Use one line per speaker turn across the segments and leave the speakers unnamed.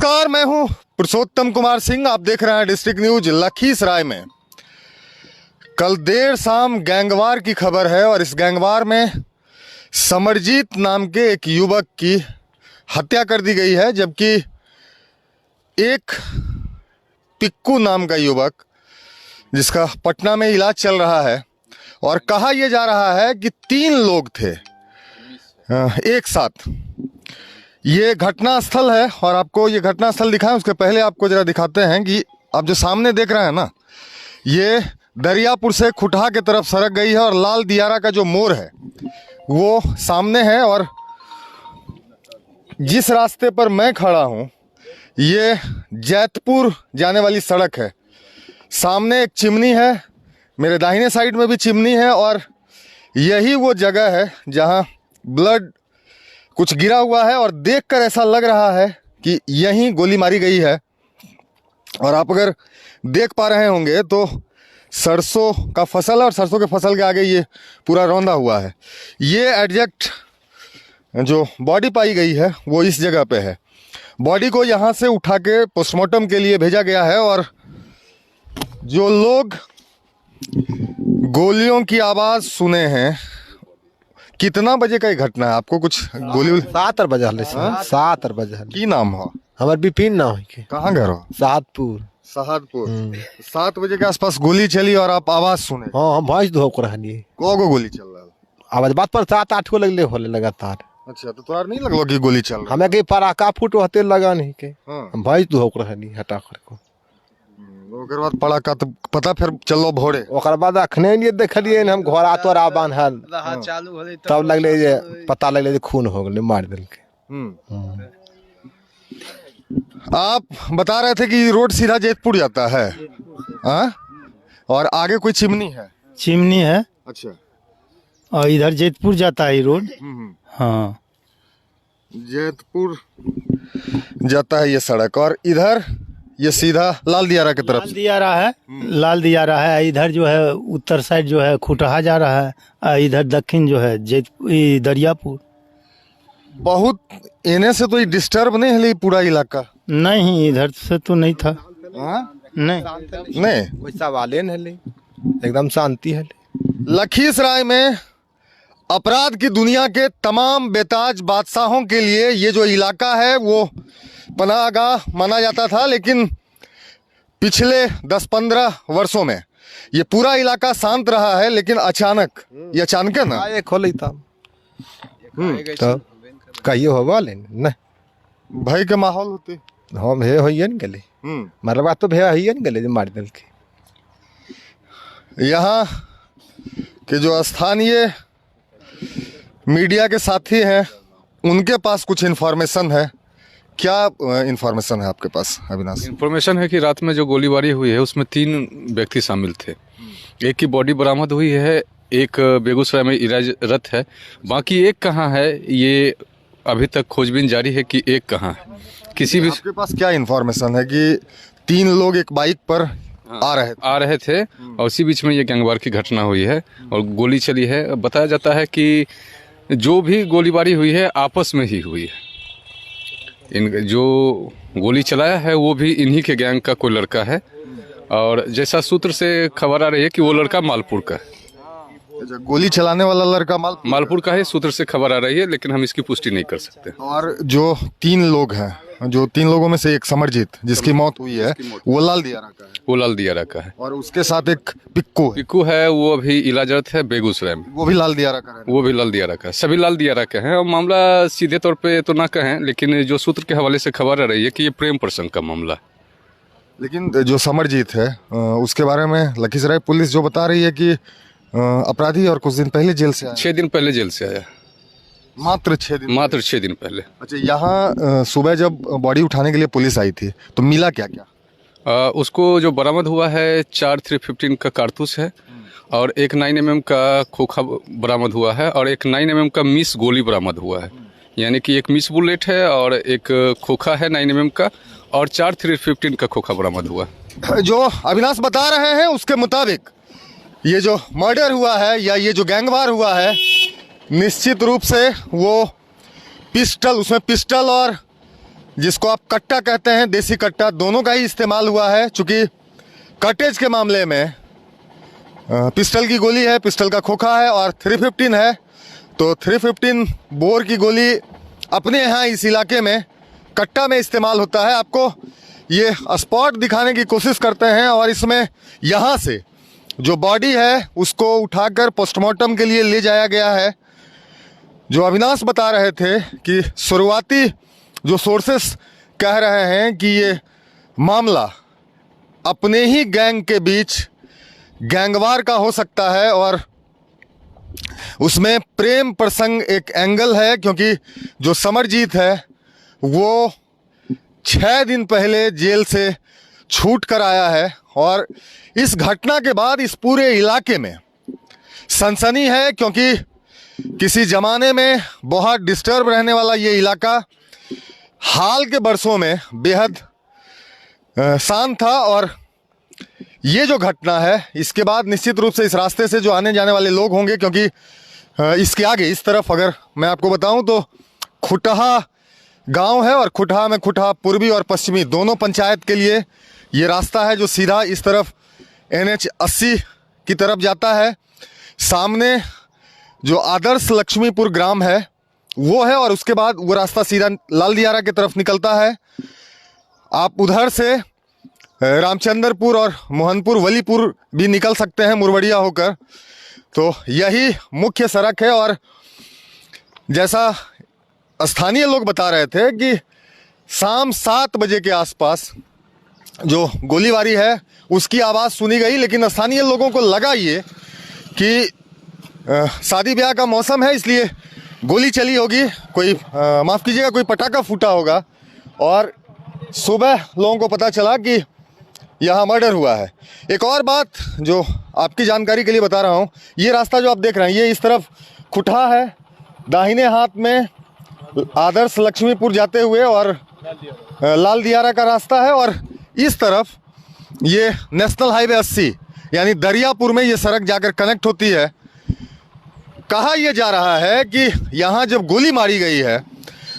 नमस्कार, मैं हूं पुरुषोत्तम कुमार सिंह। आप देख रहे हैं डिस्ट्रिक्ट न्यूज लखीसराय में। कल देर शाम गैंगवार की खबर है और इस गैंगवार में समरजीत नाम के एक युवक की हत्या कर दी गई है, जबकि एक पिक्कू नाम का युवक जिसका पटना में इलाज चल रहा है, और कहा यह जा रहा है कि 3 लोग थे एक साथ। ये घटना स्थल है और आपको ये घटना स्थल दिखाएं उसके पहले आपको जरा दिखाते हैं कि आप जो सामने देख रहे हैं ना, ये दरियापुर से खुटहा की तरफ सड़क गई है और लाल दियारा का जो मोड़ है वो सामने है। और जिस रास्ते पर मैं खड़ा हूँ ये जैतपुर जाने वाली सड़क है। सामने एक चिमनी है, मेरे दाहिने साइड में भी चिमनी है, और यही वो जगह है जहाँ ब्लड कुछ गिरा हुआ है और देखकर ऐसा लग रहा है कि यहीं गोली मारी गई है। और आप अगर देख पा रहे होंगे तो सरसों का फसल है और सरसों के फसल के आगे ये पूरा रौंदा हुआ है। ये एग्जैक्ट जो बॉडी पाई गई है वो इस जगह पे है। बॉडी को यहाँ से उठा के पोस्टमार्टम के लिए भेजा गया है। और जो लोग गोलियों की आवाज़ सुने हैं, कितना बजे का ये घटना है? आपको कुछ गोली
7 बजे 7 बजे
की नाम हो?
हमार बिपिन ना है।
कहाँ घर हो?
सादपुर
7 बजे के आसपास गोली चली और आप आवाज सुने?
हाँ, हम भैंस धो को रहनी।
को गोली चल रहा है?
आवाज बात पर 7-8 को लगले होले लगातार।
अच्छा, तो तोरा नहीं लगलो कि गोली चल रहा?
हमें कहीं पराका फूट होते लगा नहीं के।
हाँ।
हम भैंस धो को रहनी हटा कर को।
ओकर बाद पड़ा का तो पता फिर चलो भोरे।
ओकर बाद अखने नहीं देखलिए हम घर आतोरा बांधल तब लगले जे पता लगले जे खून हो गले, मार दिल के।
आप बता रहे थे कि रोड सीधा जैतपुर जाता है, हाँ? और आगे कोई चिमनी है?
चिमनी है।
अच्छा,
और इधर जैतपुर जाता है रोड। हाँ,
जैतपुर जाता है ये सड़क, और इधर ये सीधा लाल दियारा की तरफ।
लाल दियारा है, लाल दियारा है। इधर जो है उत्तर साइड जो है खुटहा जा रहा है, और इधर दक्षिण जो है दरियापुर।
बहुत इन्हें से तो ये डिस्टर्ब नहीं है पूरा इलाका?
नहीं, इधर से तो नहीं था।
नहीं
कोई सवाल नहीं, एकदम शांति है।
लखीसराय में अपराध की दुनिया के तमाम बेताज बादशाहों के लिए ये जो इलाका है वो पनाहगाह माना जाता था, लेकिन पिछले 10-15 वर्षों में ये पूरा इलाका शांत रहा है। लेकिन अचानक ये अचानक है ना,
खोली था तो कहिए होगा नहीं
भय के माहौल होते।
हम हे होइए न गले, मरवा तो भैया होइए न गले जो मार दिल के।
यहाँ के जो स्थानीय मीडिया के साथी हैं उनके पास कुछ इन्फॉर्मेशन है। क्या इन्फॉर्मेशन है आपके पास अविनाश?
इन्फॉर्मेशन है कि रात में जो गोलीबारी हुई है उसमें 3 व्यक्ति शामिल थे। एक की बॉडी बरामद हुई है, एक बेगूसराय में इलाजरत है, बाकी एक कहाँ है ये अभी तक खोजबीन जारी है कि एक कहाँ है। किसी भी
आपके पास क्या इन्फॉर्मेशन है कि 3 लोग एक बाइक पर आ रहे थे
और उसी बीच में ये गैंगवार की घटना हुई है और गोली चली है। बताया जाता है कि जो भी गोलीबारी हुई है आपस में ही हुई है। जो गोली चलाया है वो भी इन्हीं के गैंग का कोई लड़का है, और जैसा सूत्र से खबर आ रही है कि वो लड़का मालपुर का है।
गोली चलाने वाला लड़का
मालपुर का है, सूत्र से खबर आ रही है, लेकिन हम इसकी पुष्टि नहीं कर सकते।
और जो 3 लोग हैं, जो 3 लोगों में से एक समरजीत जिसकी मौत हुई है वो लाल दियारा का है।
वो लाल दियारा का है,
और उसके साथ एक पिक्कू
है, वो अभी इलाजरत है बेगूसराय में।
वो भी लाल दियारा का है।
वो भी लाल दियारा का है, सभी लाल दियारा के हैं। और मामला सीधे तौर पे तो ना कहें, लेकिन जो सूत्र के हवाले से खबर आ रही है कि ये प्रेम प्रसंग का मामला।
लेकिन जो समरजीत है उसके बारे में लखीसराय पुलिस जो बता रही है कि अपराधी और कुछ दिन पहले जेल से आया।
6 दिन पहले जेल से आया।
मात्र 6 दिन पहले। अच्छा, यहाँ सुबह जब बॉडी उठाने के लिए पुलिस आई थी तो मिला क्या क्या?
उसको जो बरामद हुआ है 4 315 का कारतूस है, और एक 9mm का खोखा बरामद हुआ है, और एक 9mm का मिस गोली बरामद हुआ है। यानी कि एक मिस बुलेट है और एक खोखा है 9mm का, और 4 315 का खोखा बरामद हुआ।
जो अविनाश बता रहे हैं उसके मुताबिक ये जो मर्डर हुआ है या ये जो गैंगवार हुआ है, निश्चित रूप से वो पिस्टल, उसमें पिस्टल और जिसको आप कट्टा कहते हैं, देसी कट्टा, दोनों का ही इस्तेमाल हुआ है। चूँकि कटेज के मामले में पिस्टल की गोली है, पिस्टल का खोखा है और 315 है, तो 315 बोर की गोली अपने यहाँ इस इलाके में कट्टा में इस्तेमाल होता है। आपको ये स्पॉट दिखाने की कोशिश करते हैं और इसमें यहाँ से जो बॉडी है उसको उठाकर पोस्टमार्टम के लिए ले जाया गया है। जो अविनाश बता रहे थे कि शुरुआती जो सोर्सेस कह रहे हैं कि ये मामला अपने ही गैंग के बीच गैंगवार का हो सकता है और उसमें प्रेम प्रसंग एक एंगल है, क्योंकि जो समरजीत है वो 6 दिन पहले जेल से छूट कर आया है और इस घटना के बाद इस पूरे इलाके में सनसनी है, क्योंकि किसी ज़माने में बहुत डिस्टर्ब रहने वाला ये इलाका हाल के बरसों में बेहद शांत था। और ये जो घटना है इसके बाद निश्चित रूप से इस रास्ते से जो आने जाने वाले लोग होंगे, क्योंकि इसके आगे इस तरफ अगर मैं आपको बताऊं तो खुटहा गांव है और खुटहा में खुटहा पूर्वी और पश्चिमी दोनों पंचायत के लिए ये रास्ता है जो सीधा इस तरफ NH 80 की तरफ जाता है। सामने जो आदर्श लक्ष्मीपुर ग्राम है वो है और उसके बाद वो रास्ता सीधा लाल दियारा की तरफ निकलता है। आप उधर से रामचंद्रपुर और मोहनपुर वलीपुर भी निकल सकते हैं मुरवड़िया होकर। तो यही मुख्य सड़क है और जैसा स्थानीय लोग बता रहे थे कि शाम 7 बजे के आसपास जो गोलीबारी है उसकी आवाज़ सुनी गई, लेकिन स्थानीय लोगों को लगा ये कि शादी ब्याह का मौसम है इसलिए गोली चली होगी, कोई माफ़ कीजिएगा कोई पटाखा फूटा होगा। और सुबह लोगों को पता चला कि यहाँ मर्डर हुआ है। एक और बात जो आपकी जानकारी के लिए बता रहा हूँ, ये रास्ता जो आप देख रहे हैं ये इस तरफ खुटहा है, दाहिने हाथ में आदर्श लक्ष्मीपुर जाते हुए और लाल दियारा का रास्ता है और इस तरफ ये नेशनल हाईवे 80 यानी दरियापुर में ये सड़क जाकर कनेक्ट होती है। कहा यह जा रहा है कि यहाँ जब गोली मारी गई है,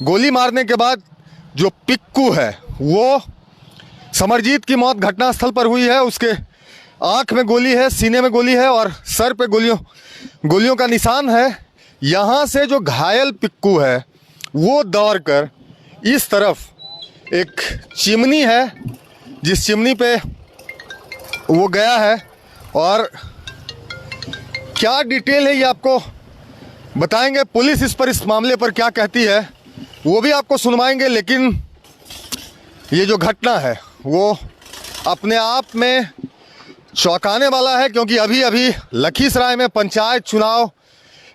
गोली मारने के बाद जो पिक्कू है वो समरजीत की मौत घटनास्थल पर हुई है, उसके आँख में गोली है, सीने में गोली है और सर पे गोलियों का निशान है। यहाँ से जो घायल पिक्कू है वो दौड़ कर इस तरफ एक चिमनी है जिस चिमनी पे वो गया है और क्या डिटेल है ये आपको बताएंगे। पुलिस इस मामले पर क्या कहती है वो भी आपको सुनवाएंगे, लेकिन ये जो घटना है वो अपने आप में चौंकाने वाला है, क्योंकि अभी अभी लखीसराय में पंचायत चुनाव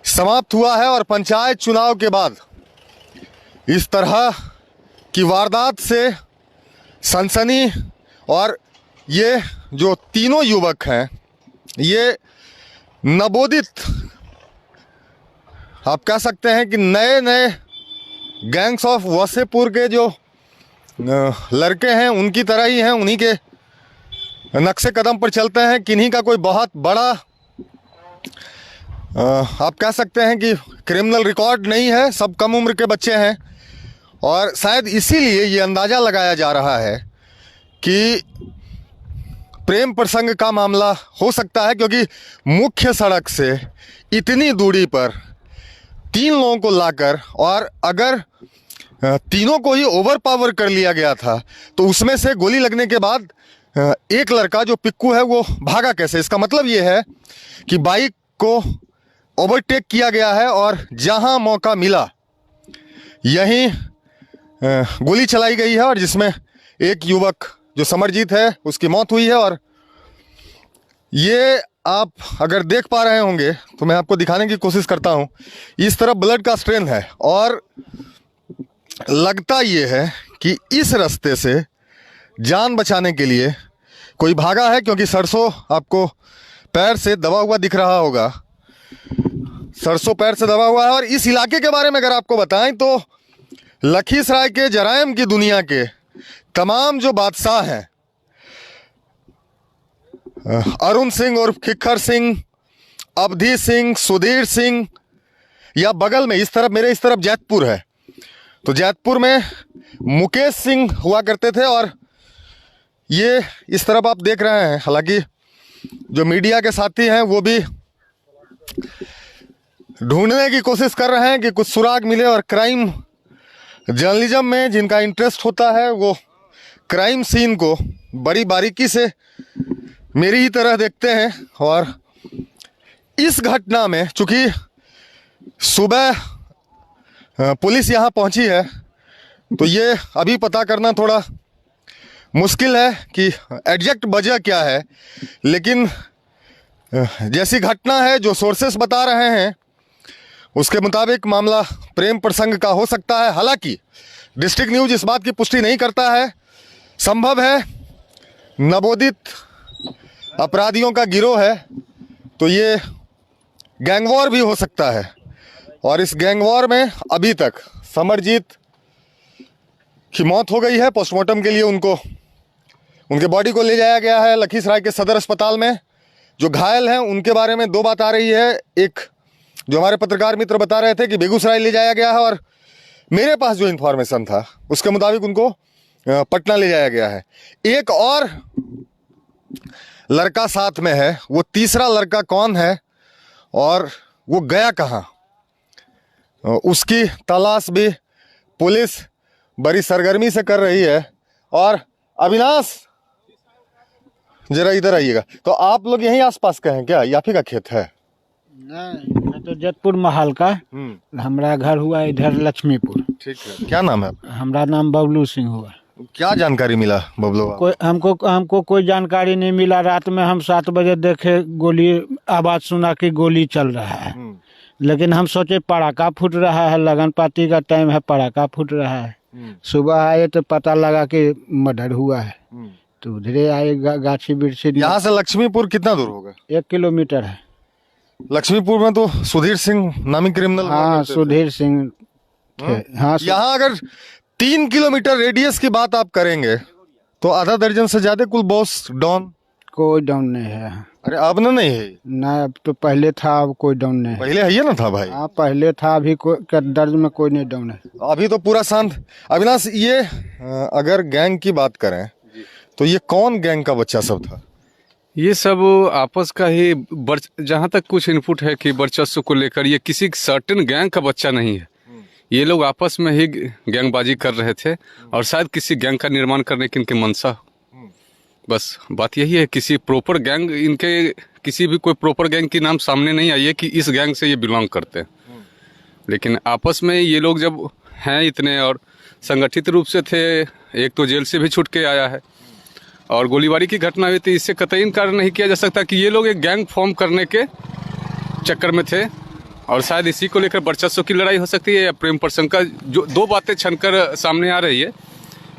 समाप्त हुआ है और पंचायत चुनाव के बाद इस तरह की वारदात से सनसनी और ये जो तीनों युवक हैं ये नवोदित आप कह सकते हैं कि नए नए गैंग्स ऑफ वसेपुर के जो लड़के हैं उनकी तरह ही हैं, उन्हीं के नक्शे कदम पर चलते हैं। किन्हीं का कोई बहुत बड़ा आप कह सकते हैं कि क्रिमिनल रिकॉर्ड नहीं है, सब कम उम्र के बच्चे हैं और शायद इसीलिए ये अंदाज़ा लगाया जा रहा है कि प्रेम प्रसंग का मामला हो सकता है, क्योंकि मुख्य सड़क से इतनी दूरी पर 3 लोगों को लाकर और अगर तीनों को ही ओवर पावर कर लिया गया था तो उसमें से गोली लगने के बाद एक लड़का जो पिक्कू है वो भागा कैसे। इसका मतलब ये है कि बाइक को ओवरटेक किया गया है और जहां मौका मिला यहीं गोली चलाई गई है और जिसमें एक युवक जो समरजीत है उसकी मौत हुई है। और ये आप अगर देख पा रहे होंगे तो मैं आपको दिखाने की कोशिश करता हूँ, इस तरफ ब्लड का स्ट्रेन है और लगता ये है कि इस रास्ते से जान बचाने के लिए कोई भागा है, क्योंकि सरसों आपको पैर से दबा हुआ दिख रहा होगा, सरसों पैर से दबा हुआ है। और इस इलाके के बारे में अगर आपको बताएं तो लखीसराय के जराइम की दुनिया के तमाम जो बादशाह हैं, अरुण सिंह और खिक्खर सिंह, अवधि सिंह, सुधीर सिंह, या बगल में इस तरफ मेरे इस तरफ जैतपुर है, तो जैतपुर में मुकेश सिंह हुआ करते थे और ये इस तरफ आप देख रहे हैं। हालांकि जो मीडिया के साथी हैं वो भी ढूंढने की कोशिश कर रहे हैं कि कुछ सुराग मिले, और क्राइम जर्नलिज्म में जिनका इंटरेस्ट होता है वो क्राइम सीन को बड़ी बारीकी से मेरी ही तरह देखते हैं। और इस घटना में चूंकि सुबह पुलिस यहाँ पहुँची है तो ये अभी पता करना थोड़ा मुश्किल है कि एग्जैक्ट वजह क्या है, लेकिन जैसी घटना है जो सोर्सेस बता रहे हैं उसके मुताबिक मामला प्रेम प्रसंग का हो सकता है। हालांकि डिस्ट्रिक्ट न्यूज़ इस बात की पुष्टि नहीं करता है। संभव है नवोदित अपराधियों का गिरोह है तो ये गैंगवॉर भी हो सकता है, और इस गैंगवॉर में अभी तक समरजीत की मौत हो गई है। पोस्टमार्टम के लिए उनके बॉडी को ले जाया गया है लखीसराय के सदर अस्पताल में। जो घायल हैं उनके बारे में दो बात आ रही है। एक जो हमारे पत्रकार मित्र बता रहे थे कि बेगूसराय ले जाया गया है, और मेरे पास जो इन्फॉर्मेशन था उसके मुताबिक उनको पटना ले जाया गया है। एक और लड़का साथ में है, वो तीसरा लड़का कौन है और वो गया कहाँ, उसकी तलाश भी पुलिस बड़ी सरगर्मी से कर रही है। और अविनाश जरा इधर आइएगा। तो आप लोग यहीं आसपास के हैं क्या, याफी का खेत है?
नहीं, मैं तो जैतपुर महल का। हमारा घर हुआ इधर लक्ष्मीपुर।
ठीक है, क्या नाम है आपका?
हमारा नाम बबलू सिंह हुआ।
क्या जानकारी मिला बबलू?
कोई हमको कोई जानकारी नहीं मिला। रात में हम 7 बजे देखे गोली, आवाज सुना कि गोली चल रहा है, लेकिन हम सोचे पड़ाका फूट रहा है, लगन पाती का टाइम है, पड़ाका फूट रहा है। सुबह आए तो पता लगा कि मर्डर हुआ है, तो उधरे आए गाछी बिरछी।
यहाँ से लक्ष्मीपुर कितना दूर होगा?
1 किलोमीटर है।
लक्ष्मीपुर में तो सुधीर सिंह नामी क्रिमिनल।
हाँ, सुधीर सिंह थे। हाँ,
यहाँ अगर 3 किलोमीटर रेडियस की बात आप करेंगे तो आधा दर्जन से ज्यादा कुल बॉस डॉन।
कोई डाउन नहीं है।
अरे अब ना नहीं है
ना, अब तो पहले था, अब कोई डाउन नहीं है।
पहले है ना था भाई।
हाँ, पहले था, अभी कोई दर्ज में कोई नहीं डाउन है।
अभी तो पूरा शांत। अविनाश, ये अगर गैंग की बात करें तो ये कौन गैंग का बच्चा सब था?
ये सब आपस का ही जहाँ तक कुछ इनपुट है कि वर्चस्व को लेकर ये किसी सर्टेन गैंग का बच्चा नहीं है। ये लोग आपस में ही गैंगबाजी कर रहे थे और शायद किसी गैंग का निर्माण करने की इनकी मंशा। बस बात यही है, किसी प्रॉपर गैंग, इनके किसी भी कोई प्रॉपर गैंग की नाम सामने नहीं आई है कि इस गैंग से ये बिलोंग करते हैं। लेकिन आपस में ये लोग जब हैं इतने और संगठित रूप से थे, एक तो जेल से भी छूट के आया है और गोलीबारी की घटना हुई थी, इससे कतई इनकार नहीं किया जा सकता कि ये लोग एक गैंग फॉर्म करने के चक्कर में थे और शायद इसी को लेकर वर्चस्व की लड़ाई हो सकती है या प्रेम प्रसंग का। जो दो बातें छनकर सामने आ रही है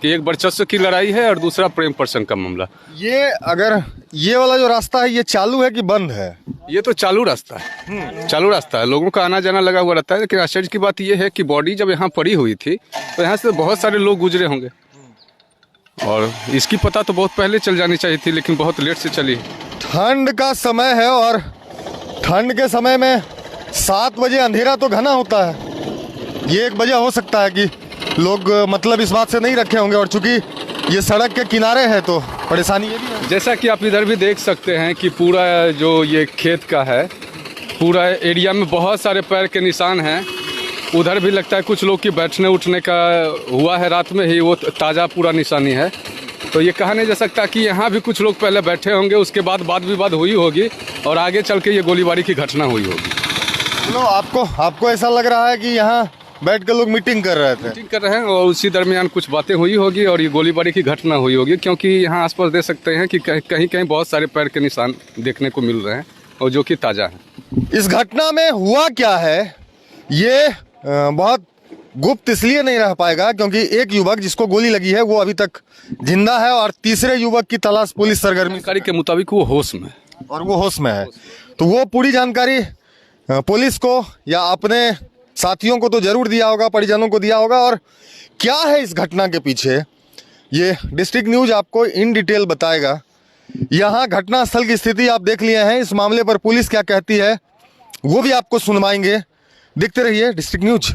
कि एक वर्चस्व की लड़ाई है और दूसरा प्रेम प्रसंग का मामला।
ये अगर ये वाला जो रास्ता है ये चालू है कि बंद है?
ये तो चालू रास्ता है, चालू रास्ता है, लोगों का आना जाना लगा हुआ रहता है। लेकिन आश्चर्य की बात यह है कि बॉडी जब यहाँ पड़ी हुई थी तो यहाँ से बहुत सारे लोग गुजरे होंगे और इसकी पता तो बहुत पहले चल जानी चाहिए थी, लेकिन बहुत लेट से चली।
ठंड का समय है और ठंड के समय में 7 बजे अंधेरा तो घना होता है। ये एक वजह हो सकता है कि लोग मतलब इस बात से नहीं रखे होंगे, और चूंकि ये सड़क के किनारे है तो परेशानी ये भी है।
जैसा कि आप इधर भी देख सकते हैं कि पूरा जो ये खेत का है, पूरा एरिया में बहुत सारे पैर के निशान हैं। उधर भी लगता है कुछ लोग की बैठने उठने का हुआ है रात में ही, वो ताज़ा पूरा निशानी है। तो ये कहा नहीं जा सकता कि यहाँ भी कुछ लोग पहले बैठे होंगे, उसके बाद वाद विवाद हुई होगी और आगे चल के ये गोलीबारी की घटना हुई होगी।
तो आपको ऐसा लग रहा है कि यहाँ बैठ कर लोग मीटिंग कर रहे थे?
मीटिंग कर रहे हैं और उसी दरमियान कुछ बातें हुई होगी और ये गोलीबारी की घटना हुई होगी, क्योंकि यहाँ आसपास देख सकते हैं कि कहीं कहीं बहुत सारे पैर के निशान देखने को मिल रहे हैं और जो कि ताज़ा है।
इस घटना में हुआ क्या है ये बहुत गुप्त इसलिए नहीं रह पाएगा क्योंकि एक युवक जिसको गोली लगी है वो अभी तक जिंदा है और तीसरे युवक की तलाश पुलिस सरगर्मी
जानकारी के मुताबिक वो होश में है।
और वो होश में है, तो वो पूरी जानकारी पुलिस को या अपने साथियों को तो जरूर दिया होगा, परिजनों को दिया होगा। और क्या है इस घटना के पीछे ये डिस्ट्रिक्ट न्यूज आपको इन डिटेल बताएगा। यहाँ घटना स्थल की स्थिति आप देख लिए हैं, इस मामले पर पुलिस क्या कहती है वो भी आपको सुनवाएंगे। देखते रहिए डिस्ट्रिक्ट न्यूज।